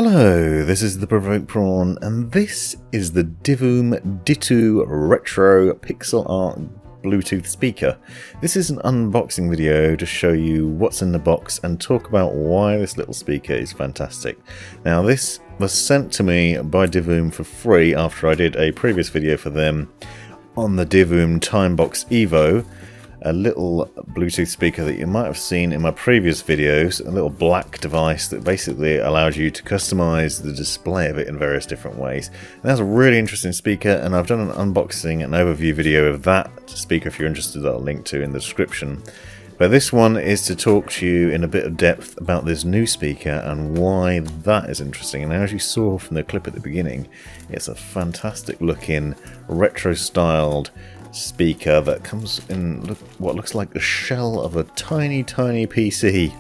Hello, this is the Provoked Prawn, and this is the Divoom Ditoo Retro Pixel Art Bluetooth speaker. This is an unboxing video to show you what's in the box and talk about why this little speaker is fantastic. Now, this was sent to me by Divoom for free after I did a previous video for them on the Divoom Timebox Evo. A little Bluetooth speaker that you might have seen in my previous videos, a little black device that basically allows you to customize the display of it in various different ways. And that's a really interesting speaker, and I've done an unboxing and overview video of that speaker if you're interested, that I'll link to in the description. But this one is to talk to you in a bit of depth about this new speaker and why that is interesting. And as you saw from the clip at the beginning, it's a fantastic looking retro styled speaker that comes in what looks like the shell of a tiny PC,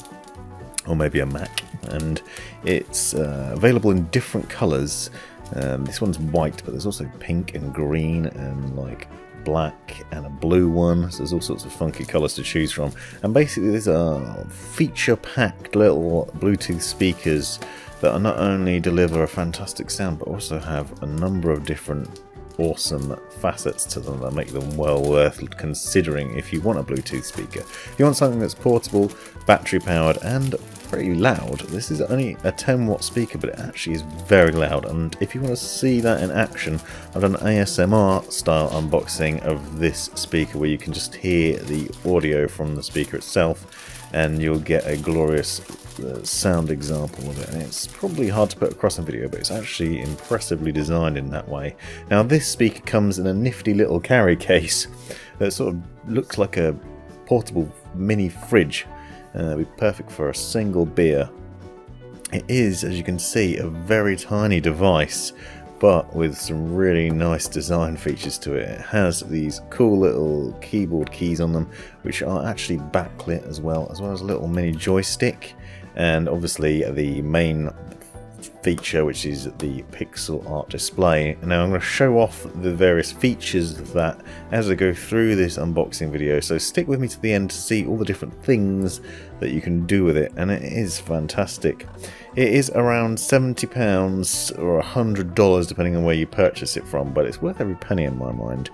or maybe a Mac, and it's available in different colors. This one's white, but there's also pink and green and like black and a blue one, so there's all sorts of funky colors to choose from. And basically these are feature packed little Bluetooth speakers that are not only deliver a fantastic sound but also have a number of different awesome facets to them that make them well worth considering if you want a Bluetooth speaker. If you want something that's portable, battery powered and pretty loud, this is only a 10-watt speaker, but it actually is very loud. And if you want to see that in action, I've done an ASMR style unboxing of this speaker where you can just hear the audio from the speaker itself and you'll get a glorious sound example of it. And it's probably hard to put across in video, but it's actually impressively designed in that way. Now, this speaker comes in a nifty little carry case that sort of looks like a portable mini fridge. It'd be perfect for a single beer. It is, as you can see, a very tiny device, but with some really nice design features to it. It has these cool little keyboard keys on them, which are actually backlit as well as a little mini joystick, and obviously the main feature, which is the pixel art display. Now I'm going to show off the various features of that as I go through this unboxing video, so stick with me to the end to see all the different things that you can do with it, and it is fantastic. It is around £70 or $100 depending on where you purchase it from, but it's worth every penny in my mind.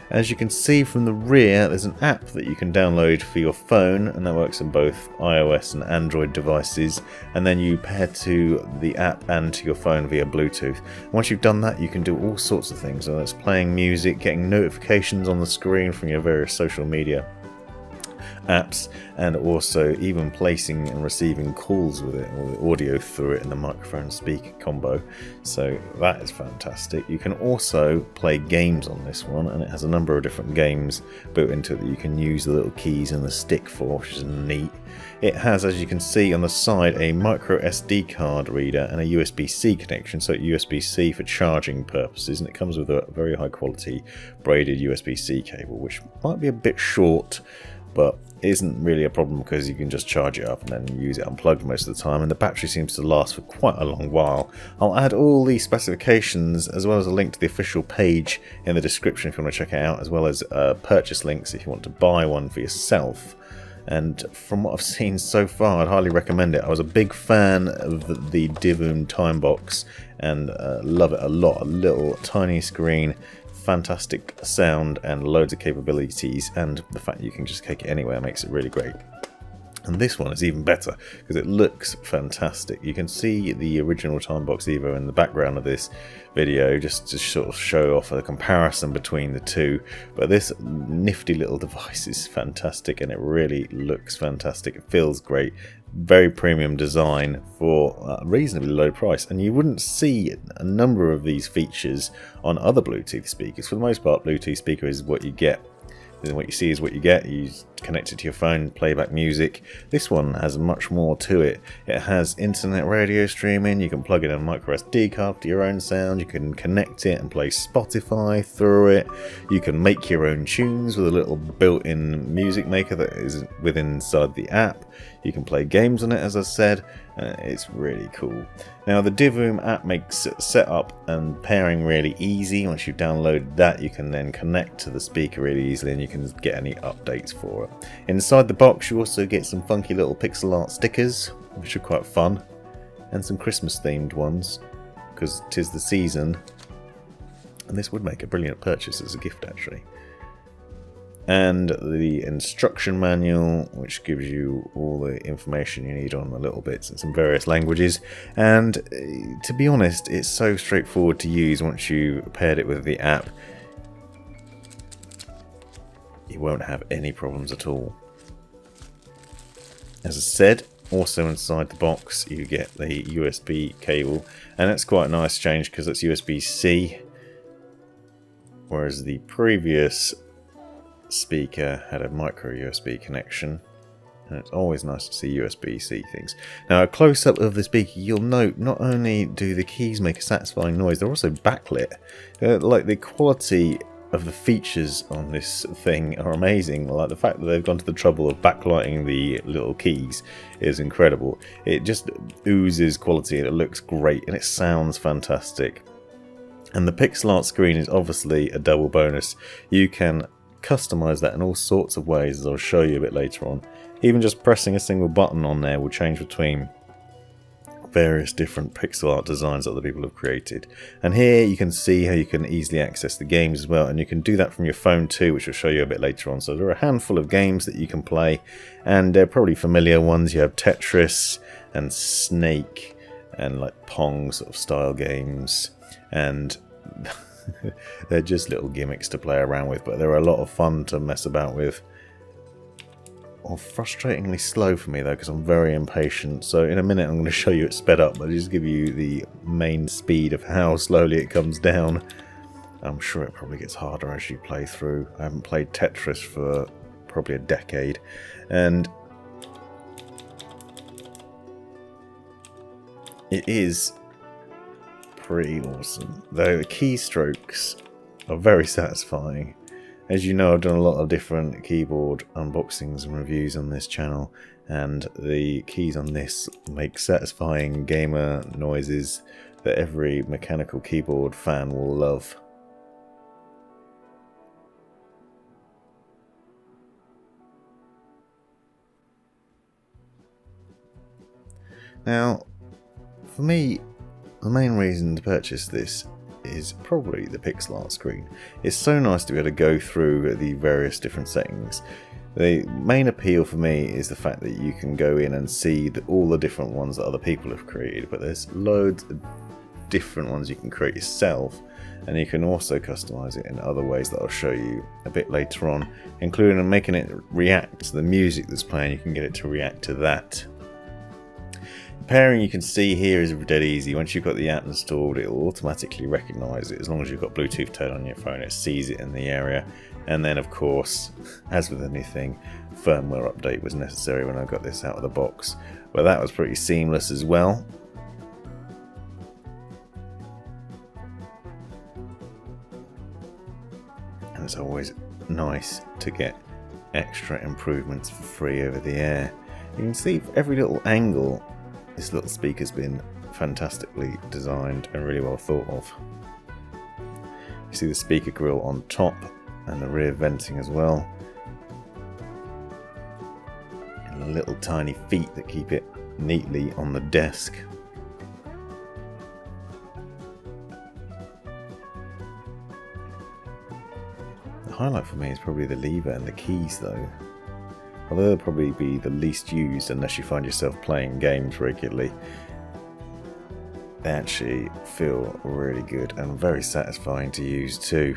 As you can see from the rear, there's an app that you can download for your phone, and that works on both iOS and Android devices, and then you pair to the app and to your phone via Bluetooth. Once you've done that, you can do all sorts of things, whether it's playing music, getting notifications on the screen from your various social media apps, and also even placing and receiving calls with it, or the audio through it in the microphone speaker combo. So that is fantastic. You can also play games on this one, and it has a number of different games built into it that you can use the little keys and the stick for, which is neat. It has, as you can see on the side, a micro SD card reader and a USB-C connection, so USB-C for charging purposes, and it comes with a very high quality braided USB-C cable, which might be a bit short, but isn't really a problem because you can just charge it up and then use it unplugged most of the time, and the battery seems to last for quite a long while. I'll add all the specifications as well as a link to the official page in the description if you want to check it out, as well as purchase links if you want to buy one for yourself. And from what I've seen so far, I'd highly recommend it. I was a big fan of the Divoom Timebox and love it a lot. A little tiny screen, fantastic sound and loads of capabilities, and the fact you can just take it anywhere makes it really great. And this one is even better because it looks fantastic. You can see the original Timebox Evo in the background of this video just to sort of show off a comparison between the two. But this nifty little device is fantastic, and it really looks fantastic. It feels great. Very premium design for a reasonably low price, and you wouldn't see a number of these features on other Bluetooth speakers. For the most part, Bluetooth speaker is what you get. Then what you see is what you get. You connect it to your phone, playback music. This one has much more to it. It has internet radio streaming. You can plug in a micro SD card to your own sound. You can connect it and play Spotify through it. You can make your own tunes with a little built-in music maker that is inside the app. You can play games on it, as I said. It's really cool. Now, the Divoom app makes setup and pairing really easy. Once you've downloaded that, you can then connect to the speaker really easily, and you can get any updates for it. Inside the box, you also get some funky little pixel art stickers, which are quite fun. and some Christmas themed ones, because 'tis the season, and this would make a brilliant purchase as a gift actually. And the instruction manual, which gives you all the information you need on the little bits in some various languages. And to be honest, it's so straightforward to use once you paired it with the app. You won't have any problems at all. As I said, also inside the box you get the USB cable, and that's quite a nice change because it's USB-C, whereas the previous speaker had a micro USB connection, and it's always nice to see USB-C things. Now, a close-up of the speaker, you'll note not only do the keys make a satisfying noise, they're also backlit. Like, the quality of the features on this thing are amazing. Like, the fact that they've gone to the trouble of backlighting the little keys is incredible. It just oozes quality, and it looks great, and it sounds fantastic. And the pixel art screen is obviously a double bonus. You can customize that in all sorts of ways, as I'll show you a bit later on. Even just pressing a single button on there will change between various different pixel art designs that other people have created. And here you can see how you can easily access the games as well, and you can do that from your phone too, which I'll show you a bit later on. So there are a handful of games that you can play, and they're probably familiar ones. You have Tetris and Snake and like Pong sort of style games, and they're just little gimmicks to play around with, but they're a lot of fun to mess about with. Or frustratingly slow for me though, because I'm very impatient. So in a minute I'm going to show you it sped up, but I'll just give you the main speed of how slowly it comes down. I'm sure it probably gets harder as you play through. I haven't played Tetris for probably a decade, and it is pretty awesome, though the keystrokes are very satisfying. As you know, I've done a lot of different keyboard unboxings and reviews on this channel, and the keys on this make satisfying gamer noises that every mechanical keyboard fan will love. Now, for me, the main reason to purchase this is probably the pixel art screen. It's so nice to be able to go through the various different settings. The main appeal for me is the fact that you can go in and see all the different ones that other people have created, but there's loads of different ones you can create yourself, and you can also customize it in other ways that I'll show you a bit later on, including making it react to the music that's playing. You can get it to react to that. Pairing, you can see here, is dead easy. Once you've got the app installed, it will automatically recognise it. As long as you've got Bluetooth turned on your phone, it sees it in the area. And then, of course, as with anything, firmware update was necessary when I got this out of the box. But that was pretty seamless as well. And it's always nice to get extra improvements for free over the air. You can see every little angle this little speaker's been fantastically designed and really well thought of. You see the speaker grill on top and the rear venting as well. And little tiny feet that keep it neatly on the desk. The highlight for me is probably the lever and the keys though. Although they'll probably be the least used unless you find yourself playing games regularly. They actually feel really good and very satisfying to use too.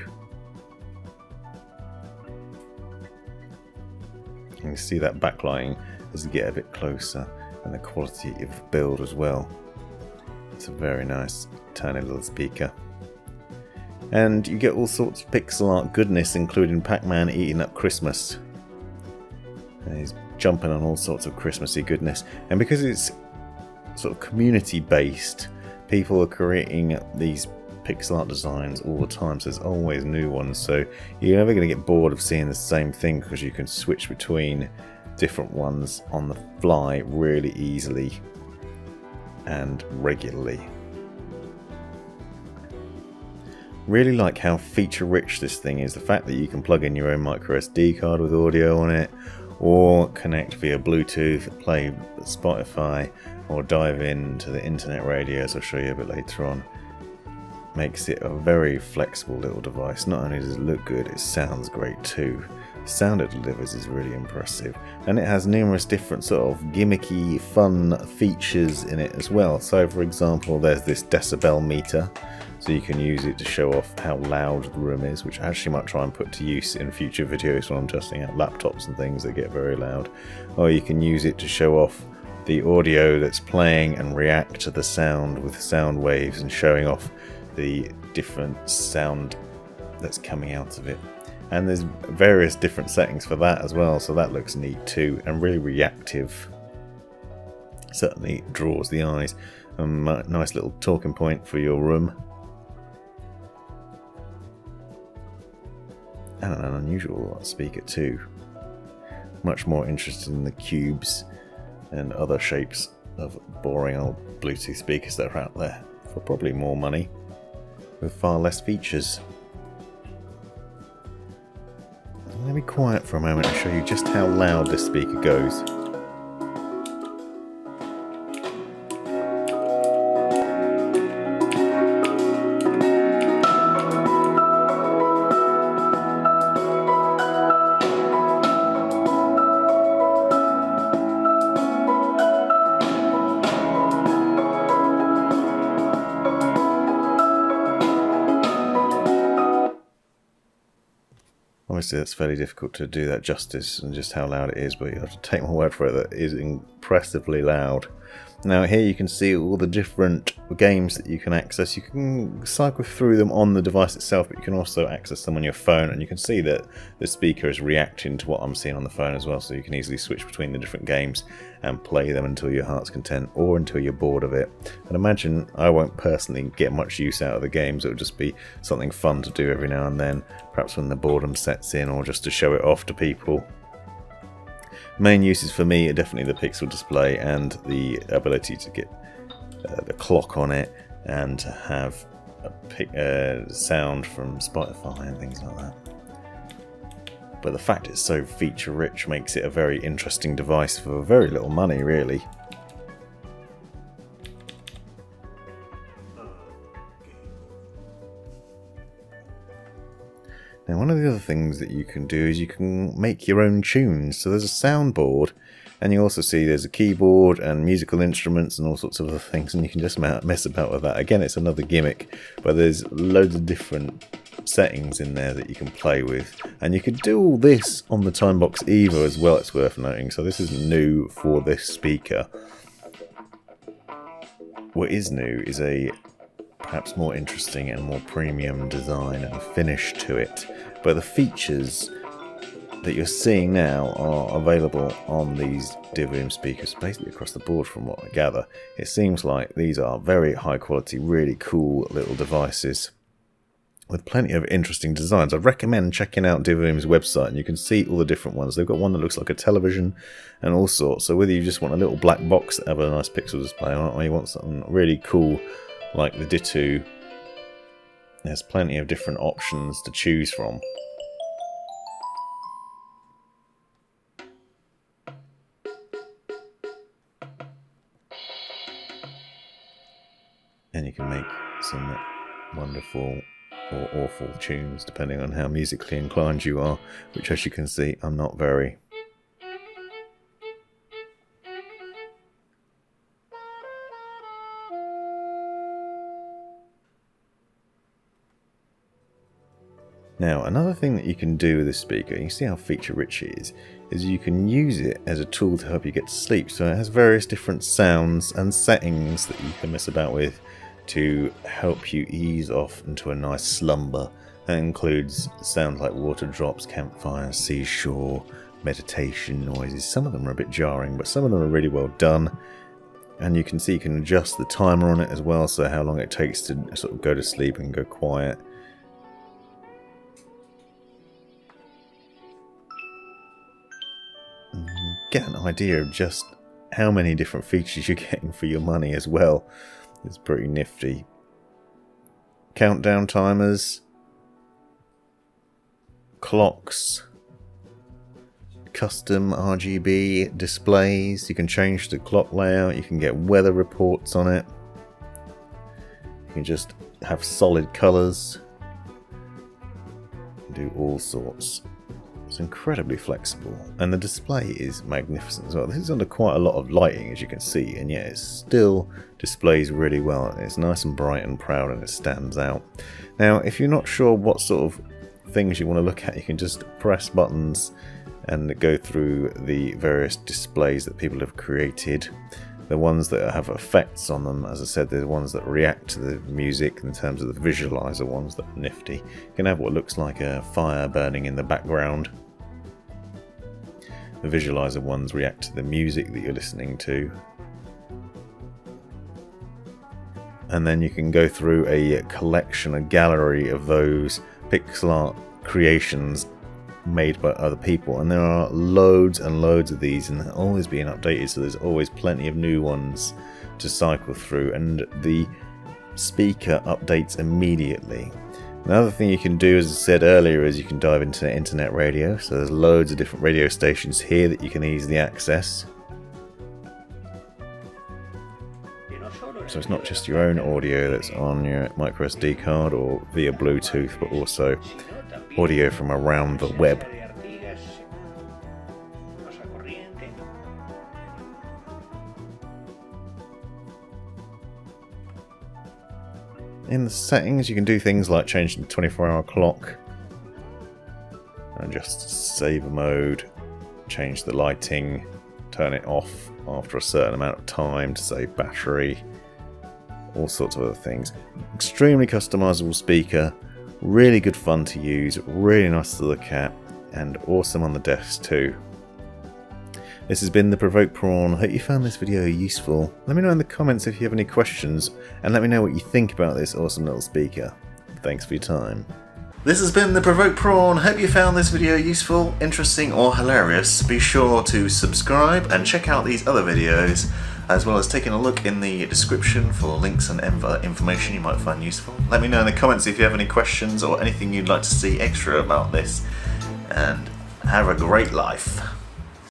You can see that backlighting as you get a bit closer, and the quality of the build as well. It's a very nice tiny little speaker. And you get all sorts of pixel art goodness, including Pac-Man eating up Christmas. And he's jumping on all sorts of Christmassy goodness. And because it's sort of community based, people are creating these pixel art designs all the time, so there's always new ones. So you're never going to get bored of seeing the same thing, because you can switch between different ones on the fly really easily and regularly. Really like how feature rich this thing is. The fact that you can plug in your own micro SD card with audio on it, or connect via Bluetooth, play Spotify, or dive into the internet radio, as I'll show you a bit later on. Makes it a very flexible little device. Not only does it look good, it sounds great too. The sound it delivers is really impressive, and it has numerous different sort of gimmicky, fun features in it as well. So for example, there's this decibel meter, so you can use it to show off how loud the room is, which I actually might try and put to use in future videos when I'm testing out laptops and things that get very loud. Or you can use it to show off the audio that's playing and react to the sound with sound waves and showing off the different sound that's coming out of it. And there's various different settings for that as well, so that looks neat too, and really reactive. Certainly draws the eyes. A nice little talking point for your room. And an unusual speaker too. Much more interested in the cubes and other shapes of boring old Bluetooth speakers that are out there for probably more money, with far less features. I'm going to be quiet for a moment and show you just how loud this speaker goes. Obviously that's fairly difficult to do that justice and just how loud it is, but you have to take my word for it that it is impressively loud. Now here you can see all the different games that you can access. You can cycle through them on the device itself, but you can also access them on your phone, and you can see that the speaker is reacting to what I'm seeing on the phone as well, so you can easily switch between the different games and play them until your heart's content or until you're bored of it. And imagine I won't personally get much use out of the games. It will just be something fun to do every now and then, perhaps when the boredom sets in, or just to show it off to people. Main uses for me are definitely the pixel display and the ability to get the clock on it and to have a sound from Spotify and things like that. But the fact it's so feature rich makes it a very interesting device for very little money, really. Now, one of the other things that you can do is you can make your own tunes. So there's a soundboard, and you also see there's a keyboard and musical instruments and all sorts of other things, and you can just mess about with that. Again, it's another gimmick, but there's loads of different settings in there that you can play with. And you can do all this on the Timebox Evo as well, it's worth noting. So this is new for this speaker. What is new is a perhaps more interesting and more premium design and finish to it, but the features that you're seeing now are available on these Divoom speakers basically across the board from what I gather. It seems like these are very high quality, really cool little devices with plenty of interesting designs. I'd recommend checking out Divoom's website, and you can see all the different ones. They've got one that looks like a television and all sorts, so whether you just want a little black box that have a nice pixel display on it, or you want something really cool like the Ditoo, there's plenty of different options to choose from. And you can make some wonderful or awful tunes depending on how musically inclined you are, which, as you can see, I'm not very. Now, another thing that you can do with this speaker, you see how feature rich it is you can use it as a tool to help you get to sleep. So it has various different sounds and settings that you can mess about with to help you ease off into a nice slumber. That includes sounds like water drops, campfires, seashore, meditation noises. Some of them are a bit jarring, but some of them are really well done. And you can see you can adjust the timer on it as well, so how long it takes to sort of go to sleep and go quiet. Get an idea of just how many different features you're getting for your money as well. It's pretty nifty. Countdown timers, clocks, custom RGB displays. You can change the clock layout, you can get weather reports on it. You can just have solid colours. Do all sorts. It's incredibly flexible, and the display is magnificent as well. This is under quite a lot of lighting, as you can see, and yet it still displays really well. It's nice and bright and proud, and it stands out. Now, if you're not sure what sort of things you want to look at, you can just press buttons and go through the various displays that people have created. The ones that have effects on them, as I said, they're the ones that react to the music in terms of the visualizer ones that are nifty. You can have what looks like a fire burning in the background. The visualizer ones react to the music that you're listening to. And then you can go through a collection, a gallery of those pixel art creations made by other people, and there are loads and loads of these, and they're always being updated, so there's always plenty of new ones to cycle through, and the speaker updates immediately. Another thing you can do, as I said earlier, is you can dive into internet radio, so there's loads of different radio stations here that you can easily access. So it's not just your own audio that's on your micro SD card or via Bluetooth, but also audio from around the web. In the settings, you can do things like change the 24-hour clock, and just saver mode, change the lighting, turn it off after a certain amount of time to save battery, all sorts of other things. Extremely customizable speaker, really good fun to use, really nice to look at, and awesome on the desk too. This has been the Provoked Prawn. I hope you found this video useful. Let me know in the comments if you have any questions, and let me know what you think about this awesome little speaker. Thanks for your time. This has been the Provoked Prawn. Hope you found this video useful, interesting, or hilarious. Be sure to subscribe and check out these other videos, as well as taking a look in the description for links and other information you might find useful. Let me know in the comments if you have any questions or anything you'd like to see extra about this, and have a great life.